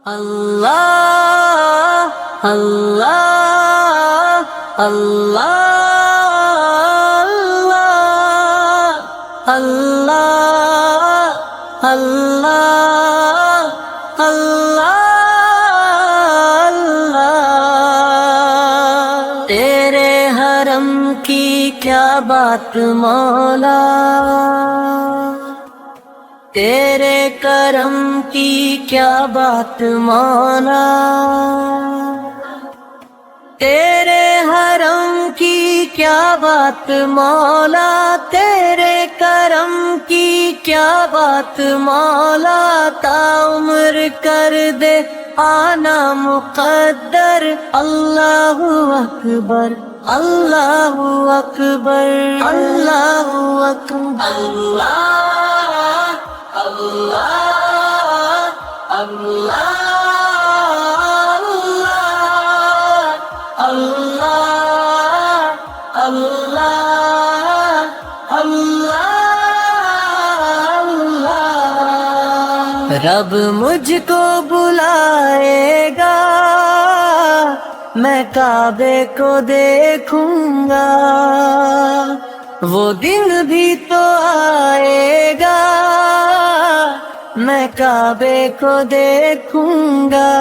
اللہ اللہ اللہ اللہ اللہ اللہ تیرے حرم کی کیا بات مولا، تیرے کرم کی کیا بات مولا، تیرے حرم کی کیا بات مولا، تیرے کرم کی کیا بات مولا، تا عمر کر دے آنا مقدر، اللہ اکبر اللہ اکبر اللہ اکبر اللہ اللہ اللہ اللہ اللہ اللہ رب مجھ کو بلائے گا، میں کعبے کو دیکھوں گا، وہ دن بھی تو آئے گا، میں کعبے کو دیکھوں گا،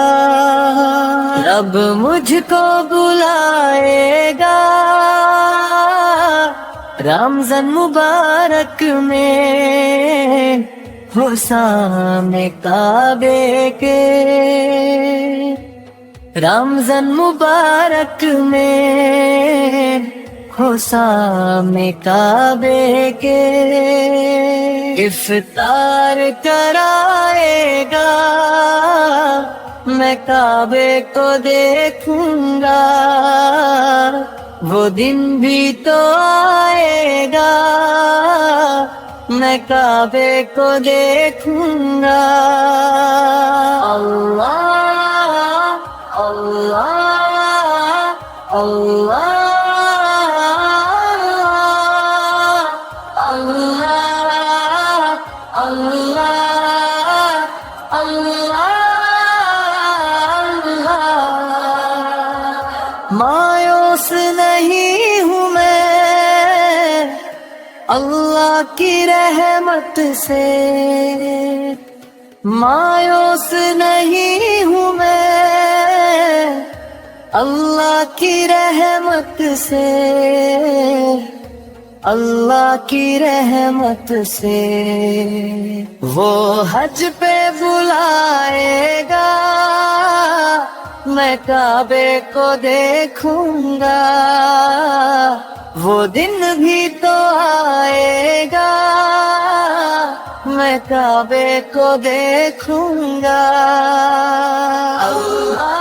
رب مجھ کو بلائے گا، رمضان مبارک میں ہو سامنے کعبے کے، رمضان مبارک میں ہو سامنے کعبے کے، افطار کرائے گا، میں کعبے کو دیکھوں گا، وہ دن بھی تو آئے گا، میں کعبے کو دیکھوں گا، اللہ اللہ اللہ مایوس نہیں ہوں میں اللہ کی رحمت سے، مایوس نہیں ہوں میں اللہ کی رحمت سے، اللہ کی رحمت سے، وہ حج پہ بلائے گا، میں کعبے کو دیکھوں گا، وہ دن بھی تو آئے گا، میں کعبے کو دیکھوں گا، اللہ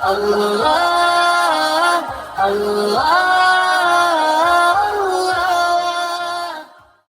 اللہ اللہ